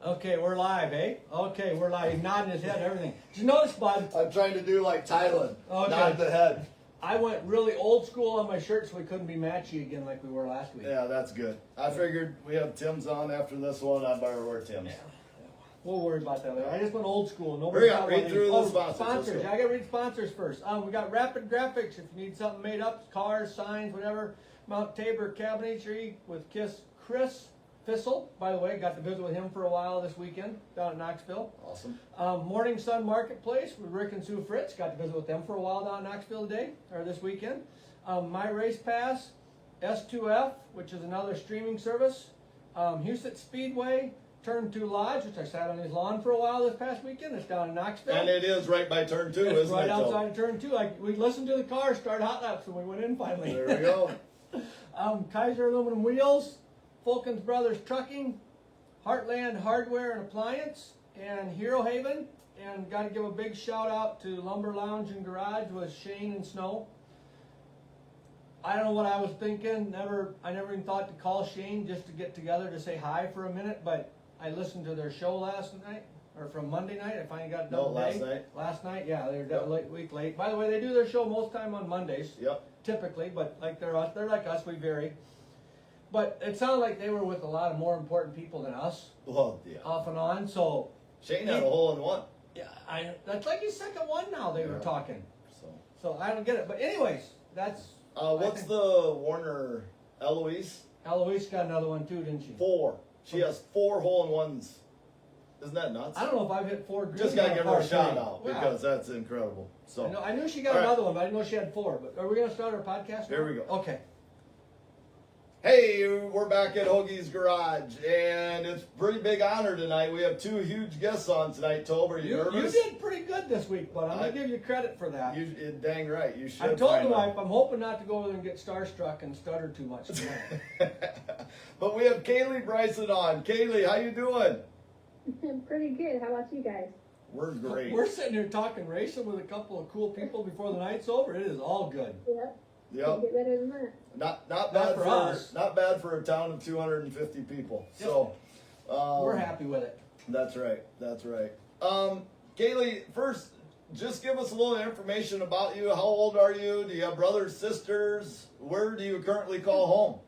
Okay, we're live, eh? Okay, we're live. He's nodding his head and everything. Did you notice, bud? I'm trying to do like Thailand. Okay. Nod the head. I went really old school on my shirt so we couldn't be matchy again like we were last week. Yeah, that's good. I figured we have Tim's on after this one. I better wear Tim's. Yeah. We'll worry about that later. I just went old school. Hurry up, read through the sponsors. Sponsors. I got to read sponsors first. We got Rapid Graphics. If you need something made up, cars, signs, whatever. Mount Tabor Cabinetry with Chris Fissel. By the way, got to visit with him for a while this weekend down at Knoxville. Awesome. Morning Sun Marketplace with Rick and Sue Fritz. Got to visit with them for a while down at Knoxville today, or this weekend. My Race Pass, S2F, which is another streaming service. Houston Speedway, Turn 2 Lodge, which I sat on his lawn for a while this past weekend. It's down in Knoxville. And it is right by Turn 2, isn't it? It's right outside of Turn 2. We listened to the car start hot laps when we went in finally. There we go. Kaiser Aluminum Wheels, Fulkins Brothers Trucking, Heartland Hardware and Appliance, and Hero Haven. And got to give a big shout out to Lumber Lounge and Garage with Shane and Snow. I don't know what I was thinking. I never even thought to call Shane just to get together to say hi for a minute, but I listened to their show last night, or from Monday night. I finally got it done last today. night. Last night, yeah, they're a week late. By the way, they do their show most time on Mondays. Yep. Typically, but like they're like us, we vary. But it sounded like they were with a lot of more important people than us, Well, yeah. off and on. So Shane had a hole in one. yeah, that's like his second one now. They were talking. So So I don't get it. But anyways, that's. what's the Warner Eloise? Eloise got another one too, didn't she? 4. She has 4 hole-in-ones. Isn't that nuts? I don't know if I've hit 4 green. Just gotta give her a par shout three. out Yeah. because that's incredible. So I knew she got All right. another one, but I didn't know she had 4. But are we gonna start our podcast? Here now? we go. Okay. Hey, we're back at Hoagie's Garage, and it's a pretty big honor tonight. We have 2 huge guests on tonight. Tobe, are you You nervous? did pretty good this week, but I'm gonna give you credit for that. Dang right, you should. I told find the out. wife I'm hoping not to go over there and get starstruck and stutter too much tonight. But we have Kaylee Bryson on. Kaylee, how you doing? I'm pretty good. How about you guys? We're great. We're sitting here talking racing with a couple of cool people before the night's over. It is all good. Yep. Yep. Can't get better than that. Not bad for us. Not bad for a town of 250 people. So We're happy with it. That's right. That's right. Kaylee, first, just give us a little information about you. How old are you? Do you have brothers, sisters? Where do you currently call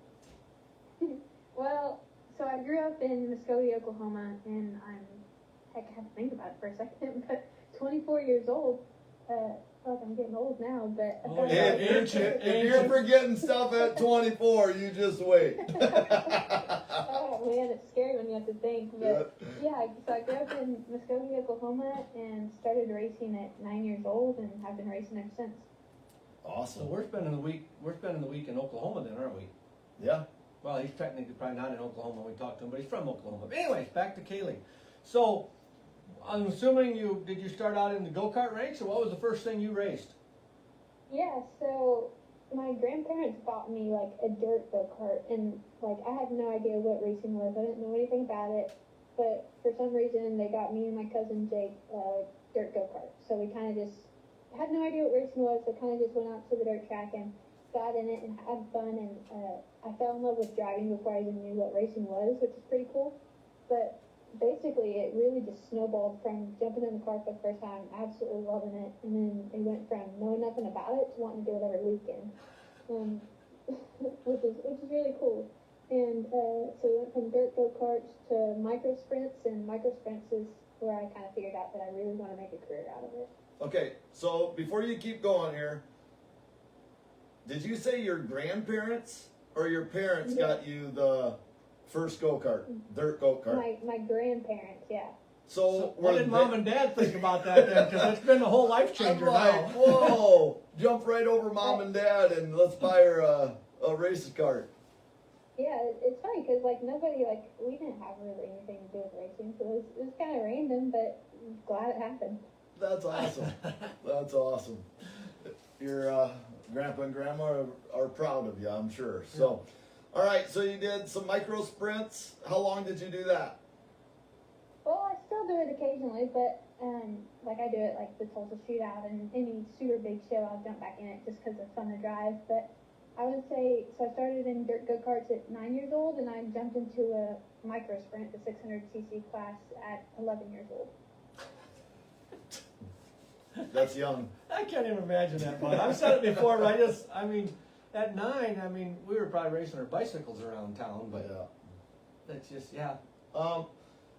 home? Well, so I grew up in Muskogee, Oklahoma, and I had to think about it for a second, but 24 years old. Well, I'm getting old now, but I've got If you're forgetting stuff at 24, you just wait. oh man, it's scary when you have to think. But yeah, so I grew up in Muskogee, Oklahoma, and started racing at 9 years old, and have been racing ever since. So Awesome. we're spending the week in Oklahoma then, aren't we? Yeah. Well, he's technically probably not in Oklahoma when we talked to him, but he's from Oklahoma. But anyways, back to Kaylee. So I'm assuming did you start out in the go-kart ranks, or what was the first thing you raced? Yeah, so my grandparents bought me like a dirt go-kart, and like I had no idea what racing was. I didn't know anything about it, but for some reason they got me and my cousin Jake dirt go-kart. So we kind of just had no idea what racing was, so kind of just went out to the dirt track and got in it and had fun, and I fell in love with driving before I even knew what racing was, which is pretty cool. But basically, it really just snowballed from jumping in the car for the first time, absolutely loving it, and then it went from knowing nothing about it to wanting to do it every weekend, which is really cool. And so we went from dirt go-karts to micro sprints, and micro sprints is where I kind of figured out that I really want to make a career out of it. Okay, so before you keep going here, did you say your grandparents or your parents got you the first go-kart, dirt go-kart? My grandparents, yeah. So what did mom and dad think about that then? Because it's been a whole life changer I'm like, now. whoa, jump right over mom and dad and let's buy her a race cart. Yeah, it's funny because like nobody, like we didn't have really anything to do with racing, so it was kind of random, but I'm glad it happened. That's awesome. That's awesome. Your grandpa and grandma are proud of you, I'm sure. So, all right, so you did some micro sprints. How long did you do that? Well, I still do it occasionally, but like I do it like the Tulsa Shootout and any super big show, I'll jump back in it just because it's fun to drive. But I would say, so I started in dirt go-karts at 9 years old, and I jumped into a micro sprint, the 600cc class, at 11 years old. That's young. I can't even imagine that, but I've said it before, but I mean, at 9, I mean, we were probably racing our bicycles around town, but Yeah. that's just, yeah.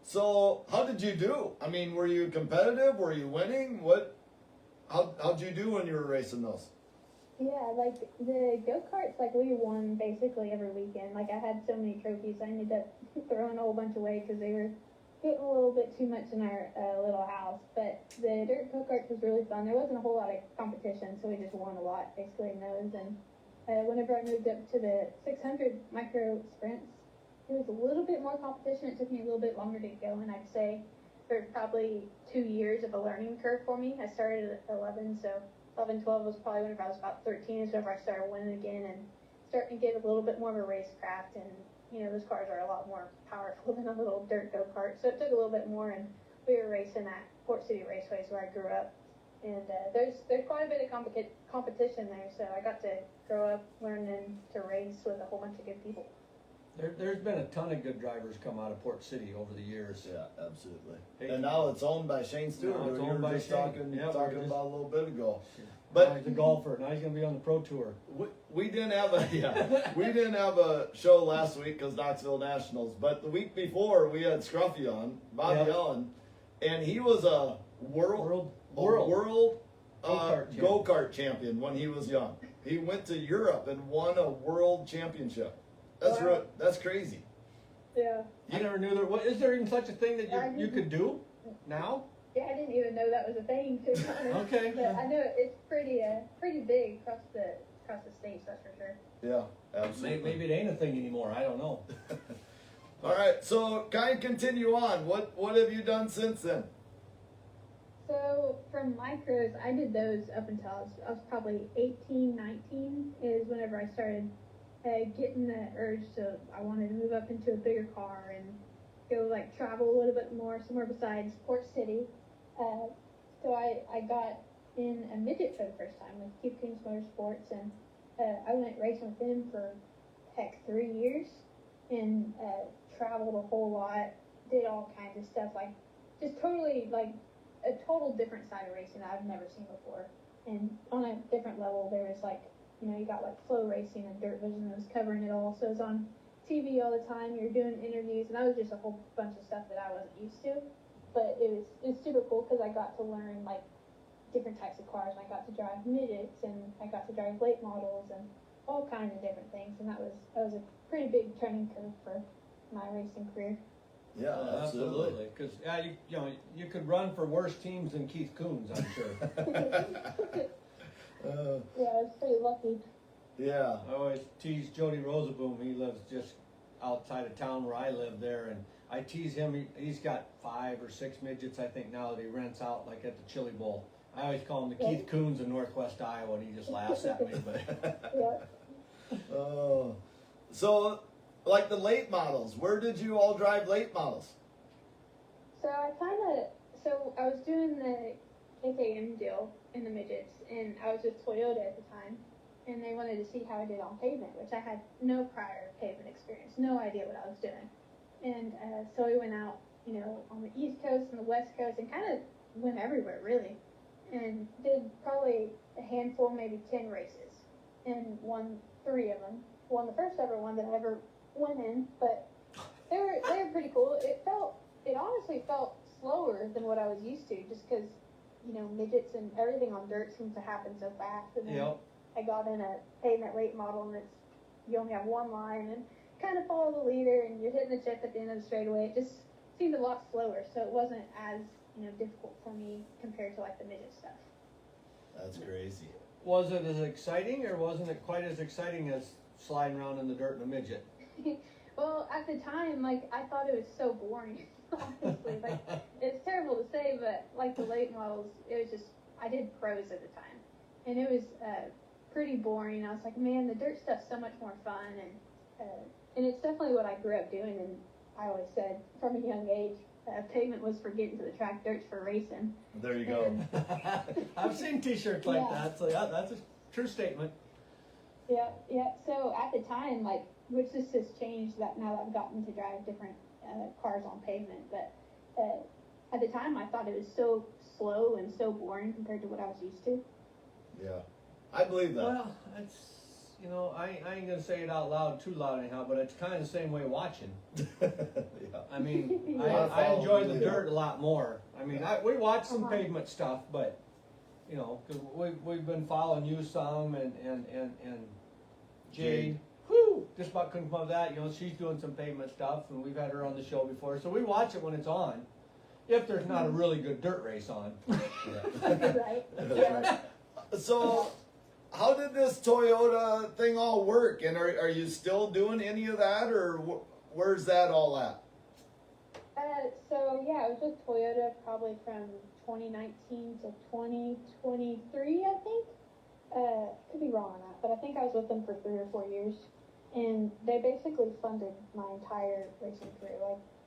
So how did you do? I mean, were you competitive? Were you winning? How'd you do when you were racing those? Yeah, like the go-karts, like we won basically every weekend. Like I had so many trophies, I ended up throwing a whole bunch away because they were getting a little bit too much in our little house. But the dirt go-karts was really fun. There wasn't a whole lot of competition, so we just won a lot basically in those. And whenever I moved up to the 600 micro sprints, it was a little bit more competition. It took me a little bit longer to go, and I'd say there's probably 2 years of a learning curve for me. I started at 11, so 11, 12 was probably whenever I was about 13 is whenever I started winning again and starting to get a little bit more of a racecraft. And, you know, those cars are a lot more powerful than a little dirt go-kart. So it took a little bit more, and we were racing at Port City Raceways where I grew up. And there's quite a bit of competition there, so I got to grow up learning to race with a whole bunch of good people. There's been a ton of good drivers come out of Port City over the years. Yeah, absolutely. Hey. And now it's owned by Shane Stewart. Now it's who owned you were by just Shane. talking, Yeah, talking we're just- about a little bit ago. But But he's a golfer. Now he's going to be on the pro tour. we didn't have a show last week because Knoxville Nationals. But the week before we had Scruffy on, Bobby Yep. Allen, and he was a world Go-kart go-kart champion when he was young. He went to Europe and won a world championship. Wow. That's crazy. Yeah. I never knew there was. Is there even such a thing that I you didn't- could do now? Yeah, I didn't even know that was a thing, to be honest. Okay. But I know it's pretty big across the states, that's for sure. Yeah, absolutely. Maybe it ain't a thing anymore. I don't know. All right, so kind of continue on. What have you done since then? So from micros, I did those up until I was probably 18, 19 is whenever I started getting the urge to, I wanted to move up into a bigger car and go like travel a little bit more somewhere besides Port City. So I got in a midget for the first time with Keith Coons Motorsports, and I went racing with him for 3 years and traveled a whole lot, did all kinds of stuff, like just totally like a total different side of racing that I've never seen before. And on a different level, there was like, you know, you got like flow racing and dirt vision that was covering it all. So it was on TV all the time. You're doing interviews, and that was just a whole bunch of stuff that I wasn't used to. But it was super cool because I got to learn like different types of cars, and I got to drive midgets, and I got to drive late models, and all kinds of different things. And that was a pretty big turning curve for my racing career. Yeah, absolutely. Because you could run for worse teams than Keith Coons, I'm sure. Yeah, I was pretty lucky. Yeah. I always tease Jody Rosaboom. He lives just outside of town where I live there, and I tease him. He's got 5 or 6 midgets, I think, now that he rents out, like at the Chili Bowl. I always call him the Keith Coons of Northwest Iowa, and he just laughs at me. But Yeah. So, like the late models, where did you all drive late models? So I was doing the KKM deal in the midgets, and I was with Toyota at the time, and they wanted to see how I did on pavement, which I had no prior pavement experience, no idea what I was doing. And so we went out, you know, on the East Coast and the West Coast, and kind of went everywhere, really, and did probably a handful, maybe 10 races, and won 3 of them. Won the first ever one that I ever went in, but they were pretty cool. It honestly felt slower than what I was used to, just because, you know, midgets and everything on dirt seems to happen so fast. And then Yep. I got in a pavement late model, and you only have one line and kind of follow the leader, and you're hitting the chip at the end of the straightaway. It just seemed a lot slower, so it wasn't as, you know, difficult for me compared to like the midget stuff. That's crazy. was it as exciting, or wasn't it quite as exciting as sliding around in the dirt in a midget? Well, at the time, like, I thought it was so boring, honestly. Like, it's terrible to say, but, like, the late models, it was just, I did pros at the time. And it was pretty boring. I was like, man, the dirt stuff's so much more fun. And it's definitely what I grew up doing. And I always said, from a young age, pavement was for getting to the track, dirt's for racing. There you go. I've seen T-shirts like Yeah. that, so yeah, that's a true statement. Yeah, yeah. So at the time, like, which this has changed that now that I've gotten to drive different cars on pavement, but at the time I thought it was so slow and so boring compared to what I was used to. Yeah, I believe that. Well, it's, you know, I ain't gonna say it out loud, too loud anyhow, but it's kind of the same way watching. Yeah. I mean, Yeah. I enjoy the Yeah. dirt a lot more. I mean, we watch some Uh-huh. pavement stuff, but, you know, cause we've been following you some and Jade, whoo, just about couldn't come up with that, you know, she's doing some pavement stuff and we've had her on the show before, so we watch it when it's on. If there's not a really good dirt race on. Right? That's Yeah. right. So, how did this Toyota thing all work? And are you still doing any of that, or where's that all at? So yeah, I was with Toyota probably from 2019 to 2023, I think. Could be wrong on that, but I think I was with them for 3 or 4 years, and they basically funded my entire racing career.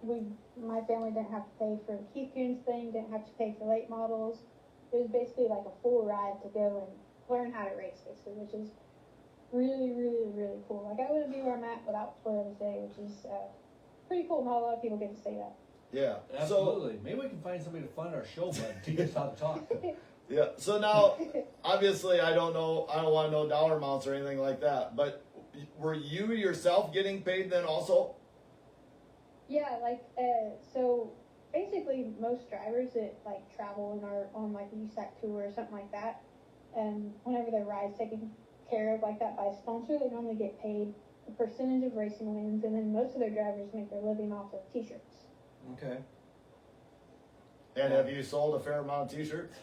Like my family didn't have to pay for the Keith Coons thing, didn't have to pay for late models. It was basically like a full ride to go and learn how to race, basically, which is really, really, really cool. Like I wouldn't be where I'm at without Toyota today, which is pretty cool. Not a lot of people get to say that. Yeah. Absolutely. Maybe we can find somebody to fund our show, bud, teach us how to talk. Yeah. So now, obviously, I don't want to know dollar amounts or anything like that. But were you yourself getting paid then also? Yeah, like so basically most drivers that like travel and are on like a USAC tour or something like that, and whenever their ride's taken care of like that by a sponsor, they normally get paid a percentage of racing wins, and then most of their drivers make their living off of t-shirts. Okay. And have you sold a fair amount of T-shirts?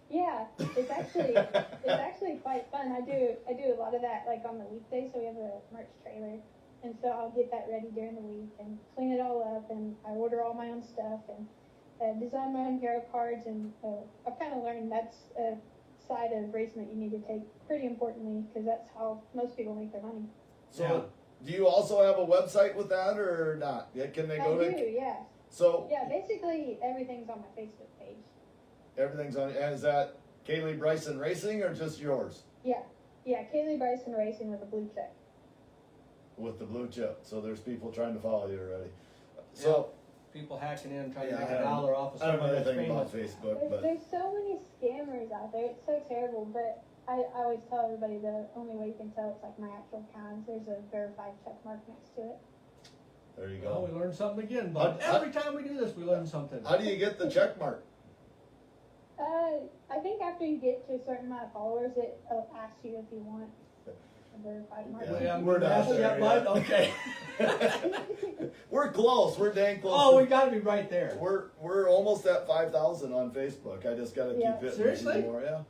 Yeah, it's actually quite fun. I do a lot of that like on the weekday, so we have a merch trailer, and so I'll get that ready during the week and clean it all up, and I order all my own stuff and design my own hero cards, and I've kind of learned that's a side of racing that you need to take pretty importantly, because that's how most people make their money. So, do you also have a website with that or not? Yeah, can they go I to? do, yeah. So Yeah, basically everything's on my Facebook page. everything's on. And is that Kaylee Bryson Racing or just yours? Yeah, Kaylee Bryson Racing with a blue check. With the blue chip. So there's people trying to follow you already. So People hacking in, trying yeah, to make $1 off of I don't know somebody that's anything about famous. Facebook, but There's so many scammers out there. It's so terrible, but I always tell everybody the only way you can tell it's like my actual account is there's a verified check mark next to it. there you Oh, go. we learn something again, bud. How- Every time we do this, we learn something. How do you get the check mark? I think after you get to a certain amount of followers, it asks you if you want a verified mark. Yeah. We haven't We're been not asked there yet, yet. bud? Okay. We're close. We're dang close. Oh, we gotta be right there. We're almost at 5,000 on Facebook. I just gotta Yeah. keep hitting Seriously? more. Yeah.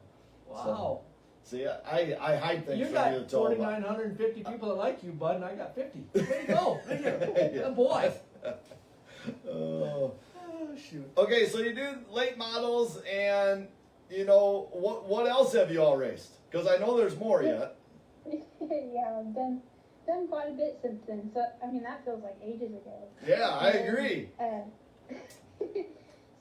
Wow. See, I hide things You from got you to tell about. 4,950 people that like you, bud, and I got 50. Way to go. Right here. Yeah. Good boy. Oh. Oh, shoot. Okay, so you do late models, and you know what else have you all raced? Because I know there's more yet. Yeah, I've done quite a bit since then. So I mean that feels like ages ago. Yeah, I agree.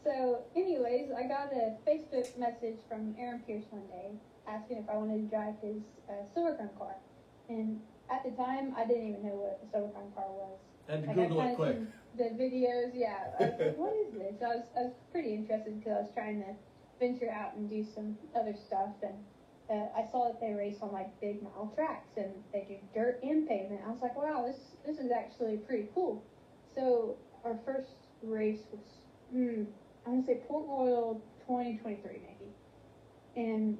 So, anyways, I got a Facebook message from Aaron Pierce one day asking if I wanted to drive his Silver Crown car, and at the time I didn't even know what a Silver Crown car was. Had to Like, Google I it kinda quick. seen the videos, yeah. I was like, what is this? I was pretty interested because I was trying to venture out and do some other stuff, and I saw that they race on like big mile tracks and they do dirt and pavement. I was like, wow, this is actually pretty cool. So our first race was, I'm gonna say Port Royal 2023 maybe, and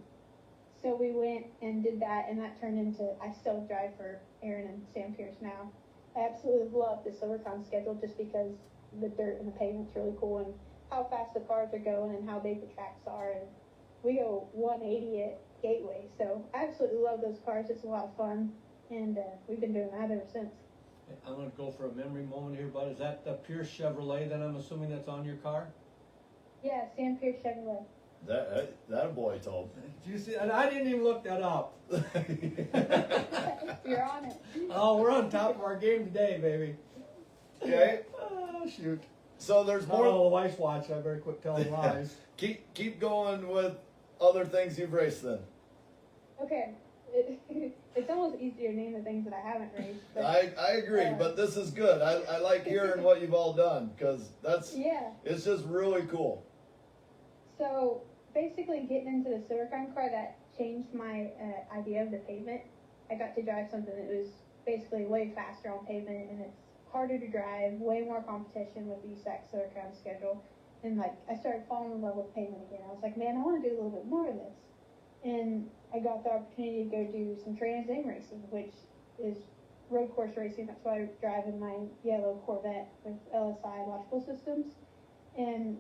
so we went and did that, and that turned into I still drive for Aaron and Sam Pierce now. I absolutely love the SilverCon schedule just because the dirt and the pavement's really cool and how fast the cars are going and how big the tracks are, and we go 180 at Gateway, so I absolutely love those cars. It's a lot of fun, and we've been doing that ever since. I'm gonna go for a memory moment here, bud. Is that the Pierce Chevrolet that I'm assuming that's on your car? Yeah, Sam Pierce Chevrolet. That a boy told. Did you see? And I didn't even look that up. You're on it. Oh, we're on top of our game today, baby. Okay, Oh, shoot. so there's more. Oh, the wife's watching. I better quit telling lies. Keep going with other things you've raced then. Okay, it's almost easier to name the things that I haven't raced. But, I agree, but this is good. I like hearing what you've all done because yeah. it's just really cool. So basically, getting into the Silvercrown car, that changed my idea of the pavement. I got to drive something that was basically way faster on pavement, and it's harder to drive, way more competition with the USAC Silvercrown schedule. And like, I started falling in love with pavement again. I was like, man, I want to do a little bit more of this. And I got the opportunity to go do some Trans Am racing, which is road course racing. That's why I drive in my yellow Corvette with LSI electrical systems. And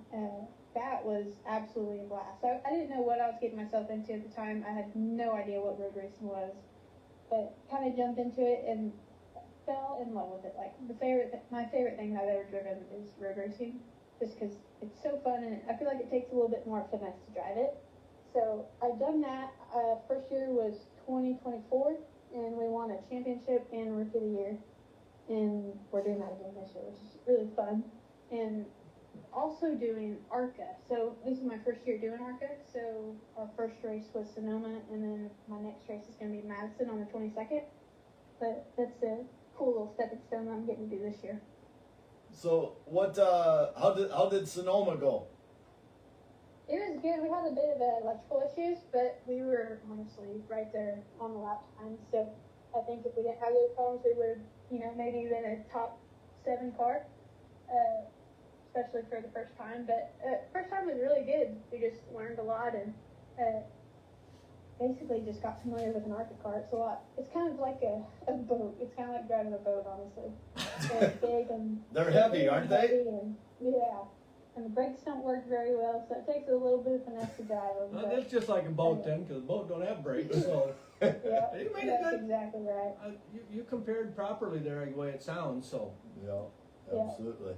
that was absolutely a blast. I didn't know what I was getting myself into at the time. I had no idea what road racing was, but kind of jumped into it and fell in love with it. Like my favorite thing I've ever driven is road racing, just because it's so fun and I feel like it takes a little bit more finesse to drive it. So I've done that. First year was 2024, and we won a championship and Rookie of the Year, and we're doing that again this year, which is really fun. And also doing ARCA. So this is my first year doing ARCA. So our first race was Sonoma, and then my next race is going to be Madison on the 22nd. But that's a cool little stepping stone I'm getting to do this year. So what? How did Sonoma go? It was good. We had a bit of electrical issues, but we were honestly right there on the lap time. So I think if we didn't have those problems, we would, maybe been a top 7 car, especially for the first time. But first time was really good. We just learned a lot and basically just got familiar with an ARCA car. It's kind of like a boat. It's kind of like driving a boat, honestly. They're big and They're heavy, aren't they? And, yeah. And the brakes don't work very well, so it takes a little bit of finesse to drive them. Well, that's just like a boat then, because a boat don't have brakes. So Yeah, you made it that's good. exactly right. You compared properly there, the way it sounds. So Yeah, Yeah. absolutely,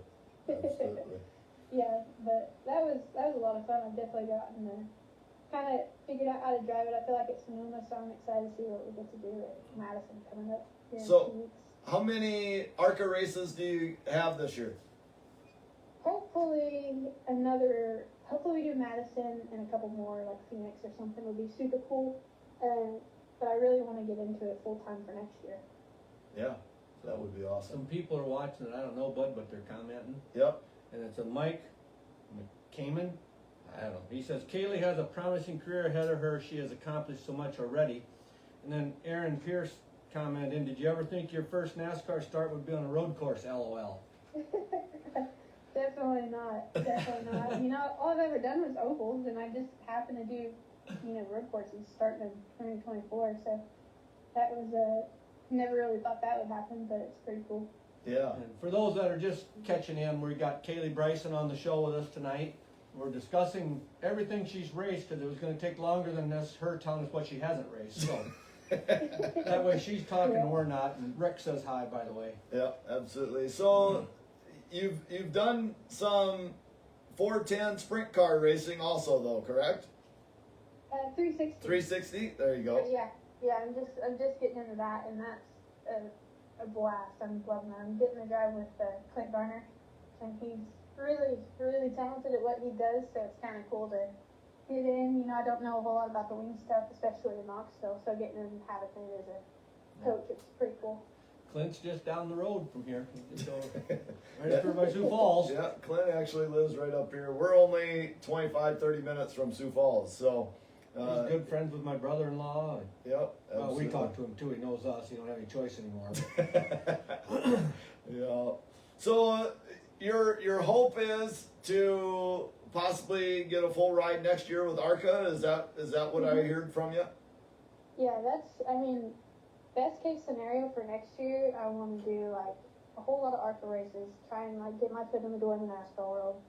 absolutely. Yeah, but that was a lot of fun. I've definitely gotten to kind of figured out how to drive it. I feel like it's Sonoma, so I'm excited to see what we get to do at Madison coming up here in So- 2 weeks. How many ARCA races do you have this year? Hopefully we do Madison and a couple more, like Phoenix or something would be super cool. But I really want to get into it full time for next year. Yeah, that would be awesome. some people are watching it. I don't know, Bud, but they're commenting. Yep. And it's a Mike McCaman. I don't know. He says, Kaylee has a promising career ahead of her. She has accomplished so much already. And then Aaron Pierce commented, did you ever think your first NASCAR start would be on a road course? LOL. Definitely not. Definitely not. All I've ever done was ovals, and I just happened to do, road courses starting in 2024. So that was never really thought that would happen, but it's pretty cool. Yeah. And for those that are just catching in, we got Kaylee Bryson on the show with us tonight. We're discussing everything she's raced because it was going to take longer than this, her telling us what she hasn't raced. So that way she's talking and we're not. And Rick says hi, by the way. Yeah, absolutely. So you've done some 410 sprint car racing also, though, correct? 360. 360. There you go. Yeah. I'm just getting into that, and that's a blast. I'm loving it. I'm getting to drive with Clint Garner, and he's really, really talented at what he does. So it's kind of cool to get in. I don't know a whole lot about the wing stuff, especially in Knoxville. So getting in Havoc as a coach, it's pretty cool. Clint's just down the road from here. Just right up here by Sioux Falls. Yeah, Clint actually lives right up here. We're only 25, 30 minutes from Sioux Falls, so. He's good friends with my brother-in-law. Yep, Well, we absolutely. talk to him too. He knows us. He don't have any choice anymore. Yeah. So your hope is to possibly get a full ride next year with ARCA. Is that what I heard from you? Yeah, best case scenario for next year, I want to do like a whole lot of ARCA races, try and like get my foot in the door in the NASCAR world,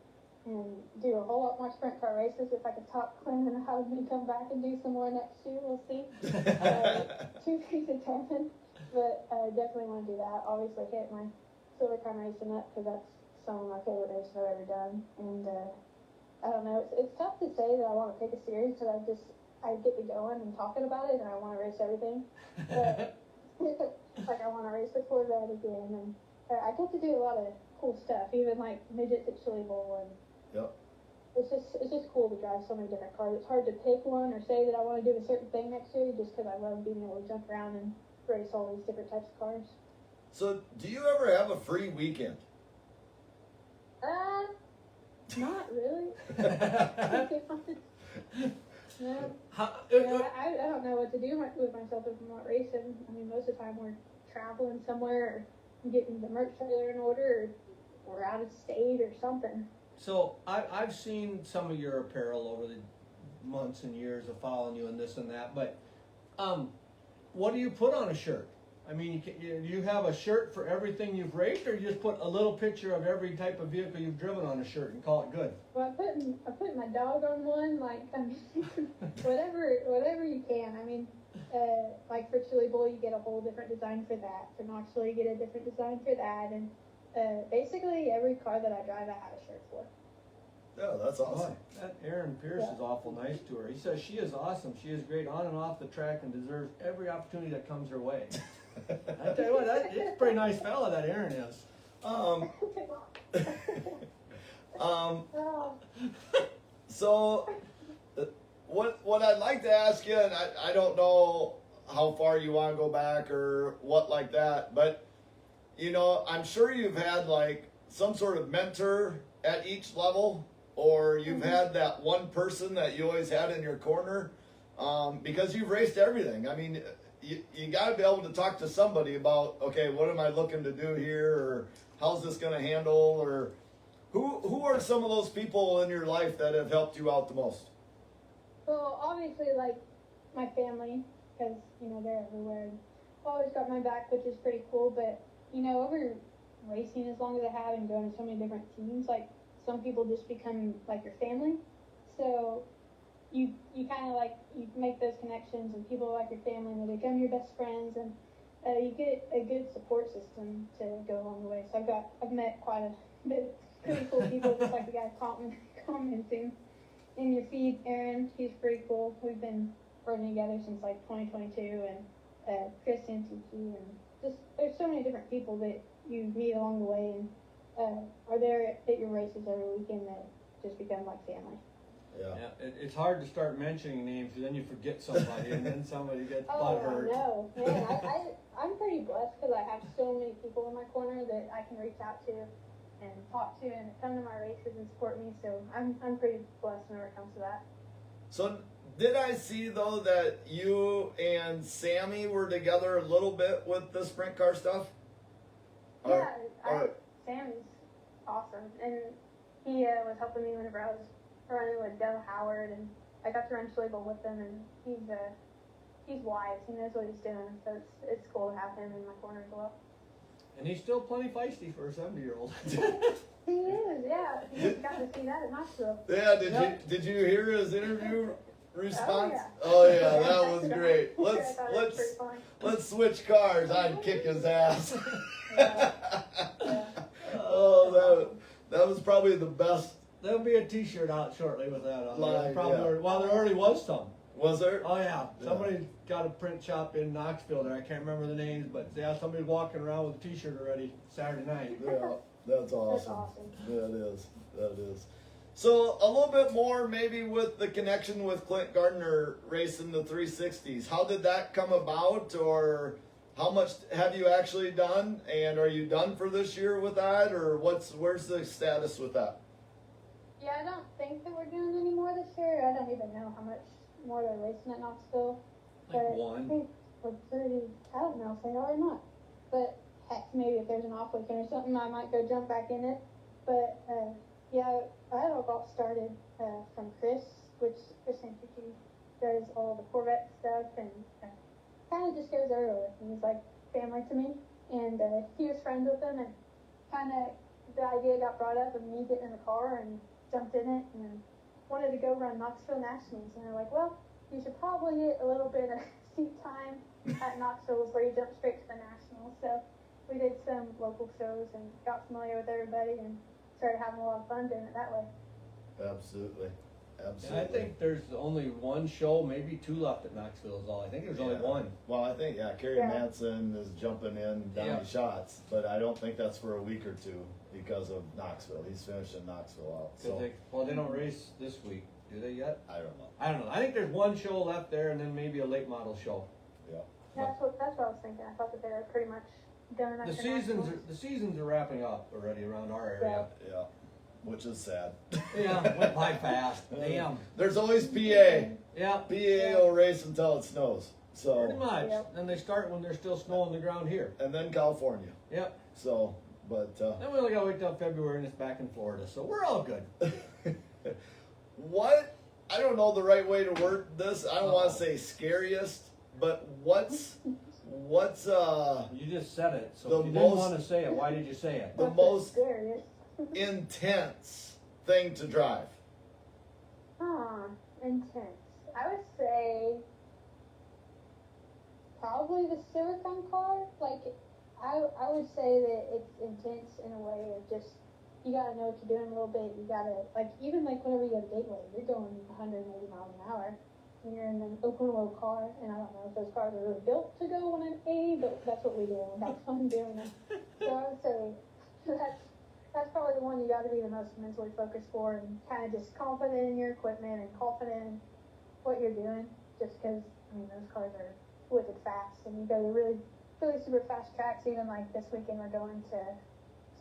and do a whole lot more sprint car races. If I could talk Clem and have me come back and do some more next year, we'll see. To be determined, but I definitely want to do that. Obviously hit my Silvercrown racing up because that's some of my favorite races I've ever done. And I don't know, it's tough to say that I want to pick a series because I get to going and talking about it, and I want to race everything. But like I want to race the Corvette again, and I get to do a lot of cool stuff, even like midgets at Chili Bowl and Yep. it's just cool to drive so many different cars. It's hard to pick one or say that I want to do a certain thing next year just because I love being able to jump around and race all these different types of cars. So, do you ever have a free weekend? Not really. No. I don't know what to do with myself if I'm not racing. I mean, most of the time we're traveling somewhere or getting the merch trailer in order or we're out of state or something. So I've seen some of your apparel over the months and years of following you and this and that, but what do you put on a shirt? I mean, you have a shirt for everything you've raced, or you just put a little picture of every type of vehicle you've driven on a shirt and call it good? Well, I put my dog on one, like whatever you can. I mean, like for Chili Bowl, you get a whole different design for that. For Knoxville, you get a different design for that, and basically every car that I drive, I have a shirt for. Yeah, that's awesome. Boy, that Aaron Pierce is awful nice to her. He says she is awesome. She is great on and off the track and deserves every opportunity that comes her way. I tell you what, it's a pretty nice fella that Aaron is. So, what I'd like to ask you, and I don't know how far you want to go back or what like that, but you know, I'm sure you've had like some sort of mentor at each level, or you've had that one person that you always had in your corner, because you've raced everything. I mean, you got to be able to talk to somebody about, okay, what am I looking to do here, or how's this going to handle, or who are some of those people in your life that have helped you out the most? Well, obviously, like my family, because you know they're everywhere. And always got my back, which is pretty cool. But you know, over racing as long as I have and going to so many different teams, like some people just become like your family. So you kind of like, you make those connections and people are like your family and they become your best friends, and you get a good support system to go along the way. So I've met quite a bit of pretty cool people, just like the guy commenting in your feed, Aaron. He's pretty cool. We've been working together since like 2022, and Chris and Tiki, and just there's so many different people that you meet along the way and are there at your races every weekend that just become like family. Yeah. It's hard to start mentioning names because then you forget somebody and then somebody gets Oh, butthurt. I know. Man, I'm pretty blessed because I have so many people in my corner that I can reach out to and talk to and come to my races and support me. So I'm pretty blessed whenever it comes to that. So did I see though that you and Sammy were together a little bit with the sprint car stuff? Sammy's awesome, and he was helping me whenever I was running with Dale Howard, and I got to run Schlegel with him, and he's wise. He knows what he's doing, so it's cool to have him in my corner as well. And he's still plenty feisty for a 70-year-old. He is, yeah. You got to see that at Knoxville. Yeah, did you hear his interview response? Oh yeah, that was great. Let's switch cars. I'd kick his ass. Yeah. Oh, that was probably the best. There'll be a T-shirt out shortly with that on Line, it. Probably, yeah. well, there already was some. Was there? Oh yeah, somebody got a print shop in Knoxville there. I can't remember the names, but yeah, somebody's walking around with a T-shirt already Saturday night. Yeah, that's awesome. That's awesome. Yeah, that is. So a little bit more maybe with the connection with Clint Gardner racing the 360s. How did that come about, or how much have you actually done? And are you done for this year with that, or where's the status with that? Yeah, I don't think that we're doing any more this year. I don't even know how much more they're racing at Knoxville. Like But one. I think we're pretty, I don't know if they are or not. But heck, maybe if there's an off weekend or something, I might go jump back in it. But yeah, I all got started from Chris Santucci does all the Corvette stuff and kind of just goes everywhere. And he's like family to me. And he was friends with him, and kind of the idea got brought up of me getting in the car and jumped in it and wanted to go run Knoxville Nationals. And they're like, well, you should probably get a little bit of seat time at Knoxville before you jump straight to the Nationals. So we did some local shows and got familiar with everybody and started having a lot of fun doing it that way. Absolutely. Absolutely. I think there's only one show, maybe two left at Knoxville is all. I think there's only one. Well, I think, Kerry Manson is jumping in down Yeah. the shots, but I don't think that's for a week or two because of Knoxville. He's finishing Knoxville out. So They don't race this week, do they yet? I don't know. I don't know. I think there's one show left there, and then maybe a late model show. Yeah. That's what I was thinking. I thought that they were pretty much done. The seasons are wrapping up already around our area. Yeah. Yeah. Which is sad. Yeah, went by fast. Damn. There's always PA. Yeah. PA will race until it snows. So Pretty much. Yep. Then they start when there's still snow on the ground here. and then California. Yep. So, but Then we only gotta wait till February and it's back in Florida, so we're all good. what? I don't know the right way to word this. I don't want to say scariest, but what's You just said it, so The if you didn't most- want to say it, why did you say it? the most Serious. intense thing to drive? Intense. I would say probably the silicone car. Like, I would say that it's intense in a way of just, you gotta know what you're doing a little bit. You gotta, like, even like whenever you go to Gateway, you're going 180 miles an hour. And you're in an open wheel car, and I don't know if those cars are really built to go 180, but that's what we do, and we have fun doing it. So I would say that's probably the one you got to be the most mentally focused for, and kind of just confident in your equipment and confident in what you're doing. Just because, I mean, those cars are wicked fast, and you go to really, really super fast tracks. Even like this weekend, we're going to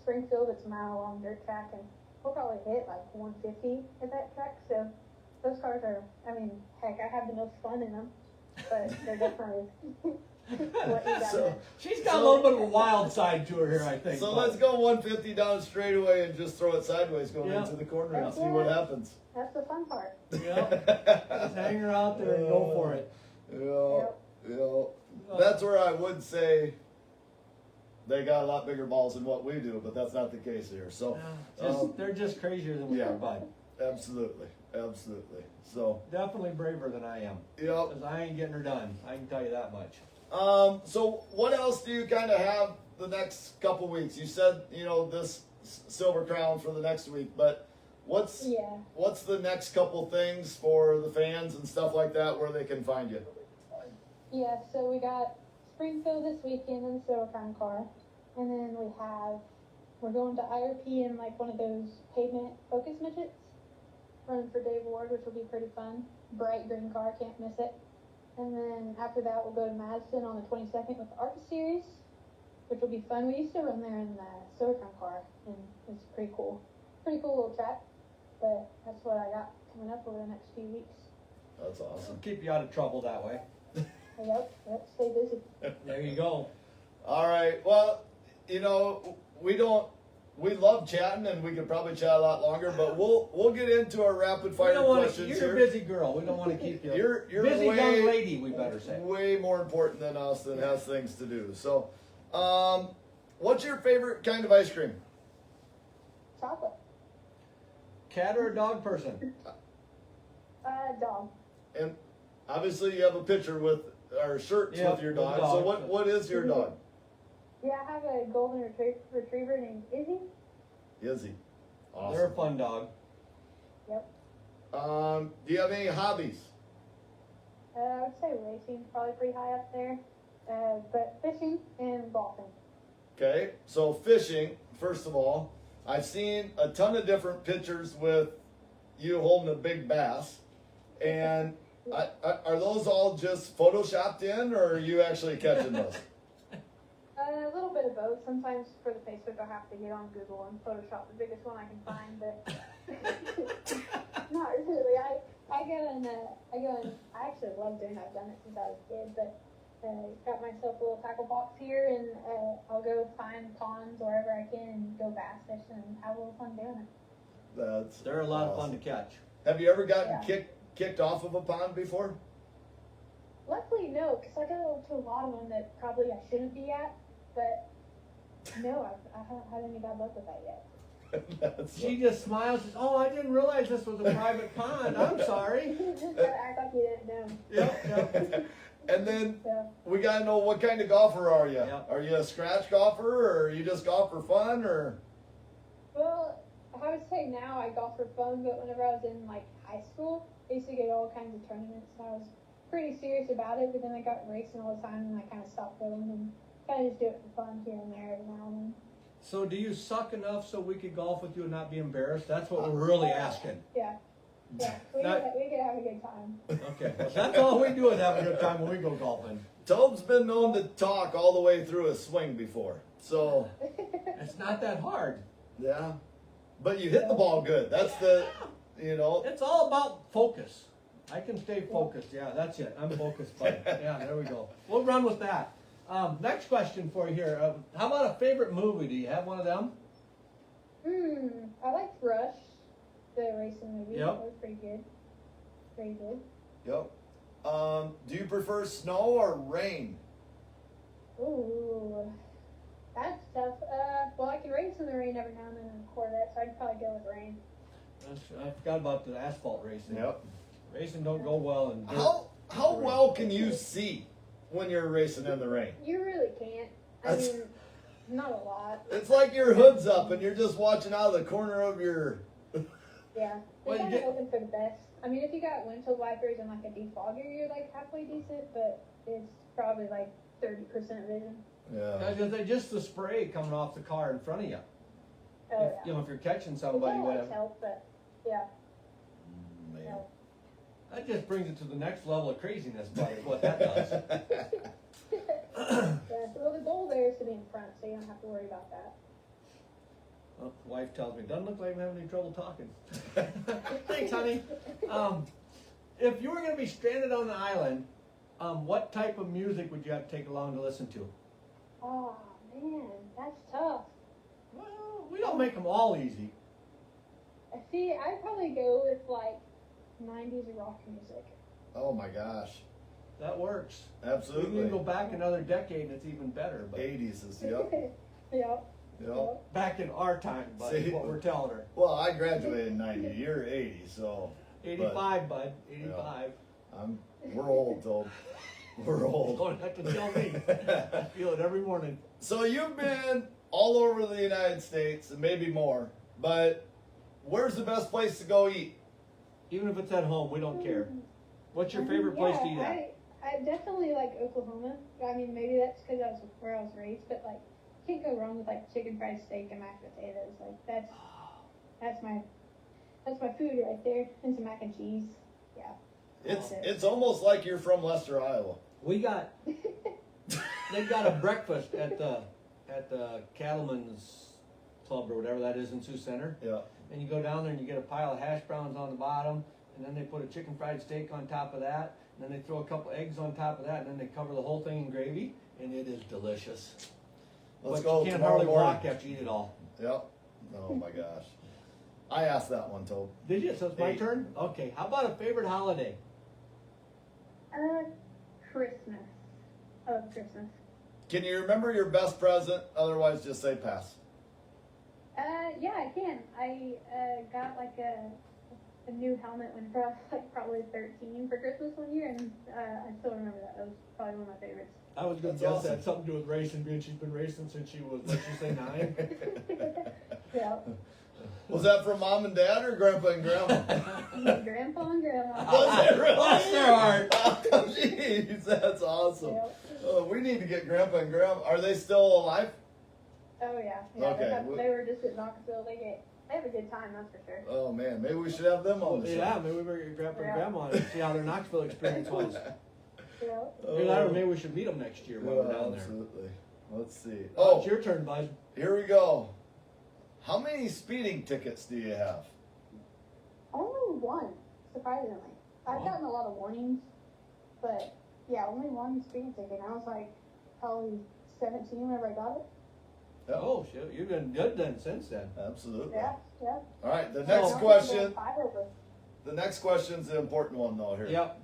Springfield. It's a mile-long dirt track, and we'll probably hit like 150 at that track. So those cars are, I mean, heck, I have the most fun in them, but they're definitely. What you got So, She's got a little bit of a wild side to her here, I think. so but- let's go 150 down straightaway and just throw it sideways going Yeah. into the corner and That's see what it. happens. That's the fun part. Yep. Just hang her out there and go for it. That's where I would say they got a lot bigger balls than what we do, but that's not the case here. So, They're just crazier than we yeah. are, bud. absolutely. So, Definitely braver than I am. yep. Because I ain't getting her done. I can tell you that much. So what else do you kind of have the next couple weeks? You said, this Silver Crown for the next week, but what's the next couple things for the fans and stuff like that where they can find you? Yeah, so we got Springfield this weekend in the Silvercrown car, and then we're going to IRP in like one of those pavement focus midgets, running for Dave Ward, which will be pretty fun. Bright green car, can't miss it. And then after that, we'll go to Madison on the 22nd with the ARCA Series, which will be fun. We used to run there in the Silvercrown car, and it's pretty cool. Pretty cool little track, but that's what I got coming up over the next few weeks. That's awesome. Keep you out of trouble that way. Yep, stay busy. There you go. All right. Well, we love chatting, and we could probably chat a lot longer, but we'll get into our rapid We fire don't want to, questions you're here. a busy girl. We don't want to keep you. You're busy way, young lady, we better say. way more important than us that has things to do. So, what's your favorite kind of ice cream? Chocolate. Cat or a dog person? Dog. And obviously, you have a picture with our shirts Yeah, with your with the dog. dog. So, what is your dog? Yeah, I have a golden retriever named Izzy. Izzy. Awesome. They're a fun dog. Yep. Do you have any hobbies? I would say racing, probably pretty high up there. But fishing and golfing. Okay, so fishing, first of all, I've seen a ton of different pictures with you holding a big bass. And are those all just photoshopped in, or are you actually catching those? A little bit of both. Sometimes for the Facebook, I have to get on Google and Photoshop the biggest one I can find. But not really. I go and I actually love doing it. I've done it since I was a kid. But got myself a little tackle box here, and I'll go find ponds wherever I can and go bass fishing and have a little fun doing it. They're a lot of fun to catch. Have you ever gotten Yeah. kicked off of a pond before? Luckily, no, because I go to a lot of them that probably I shouldn't be at. But no, I haven't had any bad luck with that yet. She just smiles. Says, "Oh, I didn't realize this was a private pond. I'm sorry." Just gotta act like you didn't know. Yep. And then So, we gotta know, what kind of golfer are you? Yeah. Are you a scratch golfer, or you just golf for fun, or? well, I would say say now I golf for fun, but whenever I was in like high school, I used to get all kinds of tournaments, and I was pretty serious about it. But then I got racing all the time, and I kind of stopped going and kind of just do it for fun here and there every now and then. So do you suck enough so we could golf with you and not be embarrassed? That's what we're really asking. Yeah, we could have a good time. Okay, well, that's all we do is have a good time when we go golfing. Tobe's been known to talk all the way through a swing before, so It's not that hard. yeah. But you hit the ball good. That's the, you know. It's all about focus. I can stay focused. Yeah, that's it. I'm focused, bud. Yeah, there we go. We'll run with that. Next question for you here. How about a favorite movie? Do you have one of them? I liked Rush, the racing movie. Yep. That was pretty good. Pretty good. Yep. Do you prefer snow or rain? Ooh, that's tough. Well, I can race in the rain every now and then in a Corvette, so I'd probably go with rain. I forgot about the asphalt racing. Yep. Racing don't go well in dirt. How well can you see when you're racing in the rain? You really can't. I That's- mean, not a lot. It's like your hood's up and you're just watching out of the corner of your. Yeah. Well, You're you kind get- of hoping for the best. I mean, if you got windshield wipers and like a defogger, you're like halfway decent, but it's probably like 30% vision. Yeah. Just the spray coming off the car in front of you. Oh, You know, if you're catching It somebody, kinda likes whatever. help, but yeah. Man. No. That just brings it to the next level of craziness, buddy, what that does. Yeah, so the goal there is to be in front, so you don't have to worry about that. Well, the wife tells me, doesn't look like I'm having any trouble talking. Thanks, honey. If you were going to be stranded on an island, what type of music would you have to take along to listen to? Oh man, that's tough. Well, we don't make them all easy. See, I'd probably go with like 90s rock music. Oh my gosh. That works. We Absolutely. can go back another decade and it's even better. But 80s is, yep. Yep. Yep. back in our time, bud, is See? what we're telling her. Well, I graduated in 90. You're 80, so. 85, bud. 85. We're old, though. We're You old. don't have to tell me. I feel it every morning. So you've been all over the United States and maybe more, but where's the best place to go eat? Even if it's at home, we don't care. What's your favorite place to eat at? I definitely like Oklahoma. I mean, maybe that's because I was where I was raised, but like, can't go wrong with like chicken fried steak and mashed potatoes. Like that's my food right there, and some mac and cheese. Yeah. It's almost like you're from Lester, Iowa. We got they got a breakfast at the Cattleman's Club or whatever that is in Sioux Center. Yeah. And you go down there and you get a pile of hash browns on the bottom, and then they put a chicken fried steak on top of that, and then they throw a couple eggs on top of that, and then they cover the whole thing in gravy, and it is delicious. Let's But go you can't tomorrow hardly morning. walk after you eat it all. Yep. Oh my gosh. I asked that one, Tobe. Did you? So it's my Hey. turn? Okay. How about a favorite holiday? Christmas. Oh, Christmas. Can you remember your best present? Otherwise, just say pass. Yeah, I can. I got like a new helmet when I was like probably 13 for Christmas one year, and I still remember that. That was probably one of my favorites. I was going to That's guess awesome. that had something to do with racing, being she's been racing since she was, let's just say 9. Yeah. Was that from mom and dad or grandpa and grandma? Grandpa and grandma. Was it really? Bless their heart. Oh, jeez, that's awesome. Yep. Oh, we need to get grandpa and grandma. Are they still alive? Oh yeah. Yeah. Okay. They were just at Knoxville. They have a good time, that's for sure. Oh man, maybe we should have them on the show. Yeah, maybe we better get grandpa and Yeah. grandma on and see how their Knoxville experience was. Yeah. Oh, Either that or maybe we should meet them next year when we're down there. absolutely. Let's see. Oh, Oh, it's your turn, bud. here we go. How many speeding tickets do you have? Only one, surprisingly. I've gotten a lot of warnings, but yeah, only one speeding ticket. I was like probably 17 whenever I got it. Yep. Oh, shit. You've been good then since then. Absolutely. Yeah. All right, the So- next Now, question. 5 over. The next question's the important one though here. Yep.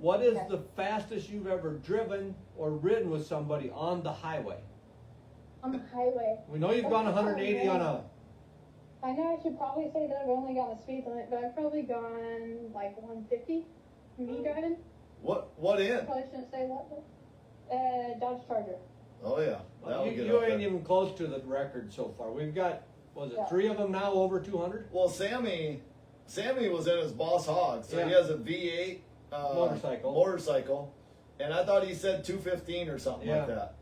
What is Okay. the fastest you've ever driven or ridden with somebody on the highway? On the highway. We know you've gone 180 on a. I know I should probably say that I've only gone the speed limit, but I've probably gone like 150. Me driving? What in? Probably shouldn't say what. Dodge Charger. Oh yeah, that'll You, get you up ain't there. even close to the record so far. We've got Was it Yeah. 3 of them now over 200? Well, Sammy was in his Boss Hog, so he Yeah. has a V8 Motorcycle. and I thought he said 215 or something like Yeah. that.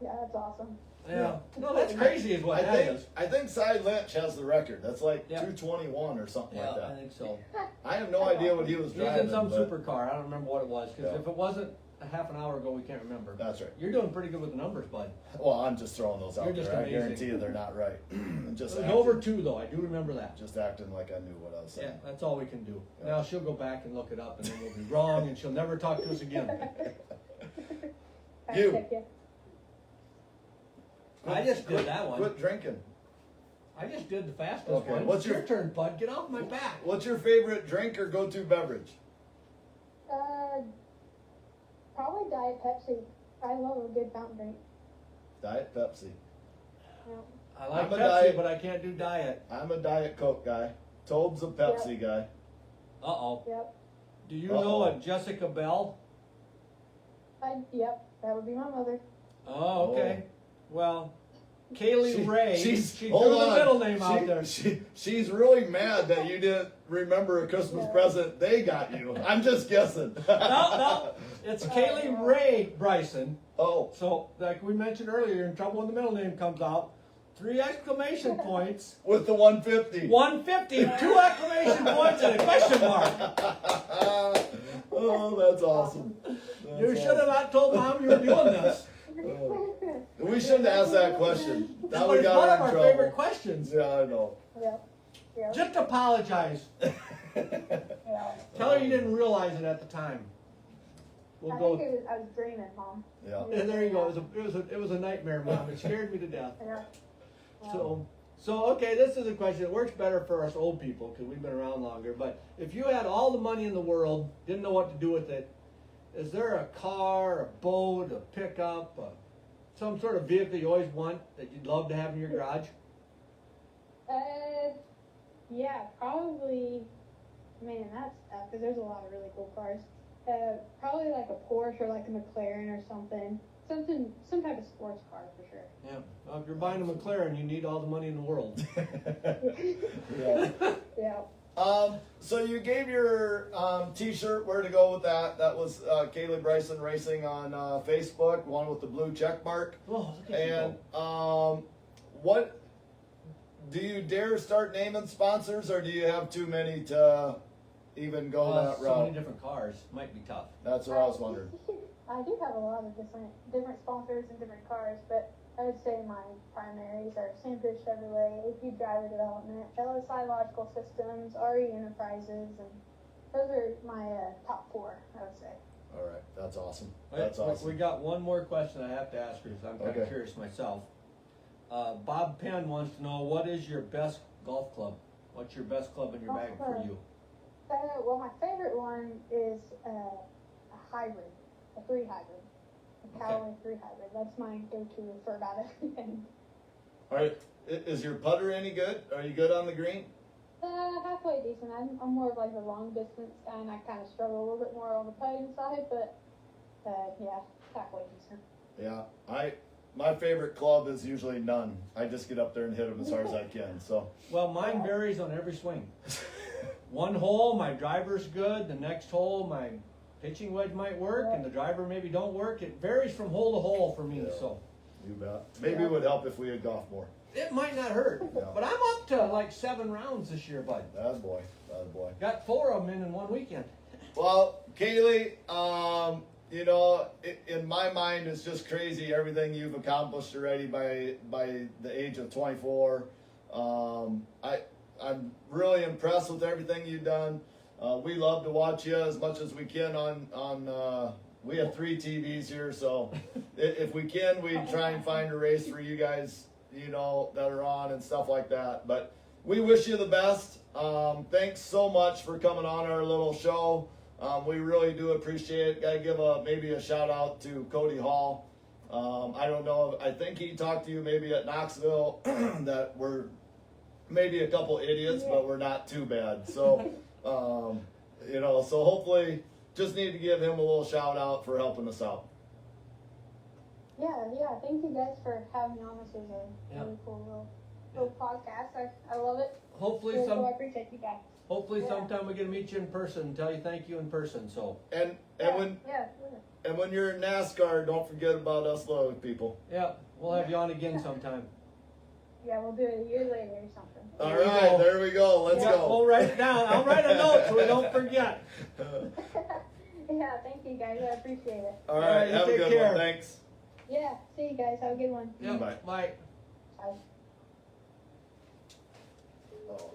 Yeah, that's awesome. Yeah. No, that's crazy is what that is. I think Cy Lynch has the record. That's like Yeah. 221 or something like Yeah, I that. think so. I have no idea what he was He was driving. in some but supercar. I don't remember what it was, because Yeah. if it wasn't a half an hour ago, we can't remember. That's right. You're doing pretty good with the numbers, bud. Well, I'm just throwing those out You're just there. amazing. I guarantee you they're not right. just It was acting, over 2, though. I do remember that. just acting like I knew what I was saying. Yeah, that's all we can do. Yeah. Now she'll go back and look it up, and then we'll be wrong, and she'll never talk to us again. You. Check you. I just did that one. Quit drinking. I just did the fastest Okay, one. what's It's your your- turn, bud? Get off my back. What's your favorite drink or go-to beverage? Probably Diet Pepsi. I love a good fountain drink. Diet Pepsi. Yeah. I like I'm a Pepsi, diet- but I can't do diet. I'm a Diet Coke guy. Tobe's a Pepsi guy. Uh-oh. Yep. Do you know a Jessica Bell? Yep. That would be my mother. Oh, okay. Well, Kaylee Ray, she threw hold the on. middle name out there. She's really mad that you didn't remember a Christmas Yeah. present they got you. I'm just guessing. No, it's Kaylee Ray Bryson. Oh, So, like we mentioned earlier, you're in trouble when the middle name comes out. 3 exclamation points. with the 150. 150, 2 exclamation points and a question mark. Oh, that's awesome. You should have not told Mom you were doing this. We shouldn't ask that question. Now But we it's got one her of in our trouble. favorite questions. Yeah, I know. Yep. Yep. Just apologize. Yeah. Tell her you didn't realize it at the time. We'll I go. think I was dreaming, Mom. Yeah. Yeah, there you go. It was a nightmare, Mom. It scared me to death. Yeah. So okay, this is a question. It works better for us old people because we've been around longer. But if you had all the money in the world, didn't know what to do with it, is there a car, a boat, a pickup, some sort of vehicle you always want that you'd love to have in your garage? Yeah, probably. Man, that's tough because there's a lot of really cool cars. Probably like a Porsche or like a McLaren or something. Some type of sports car for sure. Yeah. Well, if you're buying a McLaren, you need all the money in the world. Yeah. Yeah. So you gave your T-shirt. Where to go with that? That was Kaylee Bryson Racing on Facebook, one with the blue check mark. Oh, look at you And go. what do you dare start naming sponsors, or do you have too many to even go that So route? many different cars might be tough. That's what I was wondering. I do have a lot of different sponsors and different cars, but I would say my primaries are Sandfish Chevrolet, AP Driver Development, LSI Logical Systems, RE Enterprises, and those are my top 4, I would say. All right, that's awesome. All right, That's awesome. We got one more question I have to ask her because I'm kind of Okay. curious myself. Bob Penn wants to know, what is your best golf club? What's your best club in your Golf bag for club. you? Well, my favorite one is a hybrid, a 3 hybrid, a Callaway 3 hybrid. That's my go-to for about everything. All right, is your putter any good? Are you good on the green? Halfway decent. I'm more of like a long distance guy, and I kind of struggle a little bit more on the putting side, but yeah, halfway decent. Yeah, my favorite club is usually none. I just get up there and hit them as hard as I can. So Well, mine varies on every swing. One hole, my driver's good. The next hole, my pitching wedge might work, and the driver maybe don't work. It varies from hole to hole for me, Yeah. so you bet. Maybe it would help if we had golf more. it might not hurt. Yeah. But I'm up to like 7 rounds this year, bud. That boy, that boy. Got 4 of them in one weekend. Well, Kaylee, you know, in my mind, it's just crazy everything you've accomplished already by the age of 24. I'm really impressed with everything you've done. We love to watch you as much as we can on we have 3 TVs here, so if we can, we try and find a race for you guys, you know, that are on and stuff like that. But we wish you the best. Thanks so much for coming on our little show. We really do appreciate it. Gotta give maybe a shout out to Cody Hall. I don't know. I think he talked to you maybe at Knoxville that we're maybe a couple idiots, but we're not too bad. So, you know, so hopefully just need to give him a little shout out for helping us out. Yeah. Thank you guys for having me on. This was a Yeah. really cool little little podcast. I love it. Hopefully So I appreciate you guys. Yeah. sometime we get to meet you in person and tell you thank you in person. So And Yeah, when yeah. and when you're in NASCAR, don't forget about us low people. yeah, we'll have you on again sometime. Yeah, we'll do it a year later or something. All There we right, go. there we go. Let's Yeah, go. we'll write it down. I'll write a note so we don't forget. Yeah, thank you guys. I appreciate it. All All right, right, you have a take good care. one. Thanks. Yeah, see you guys. Have a good one. Yep, Bye. bye. Bye. Oh,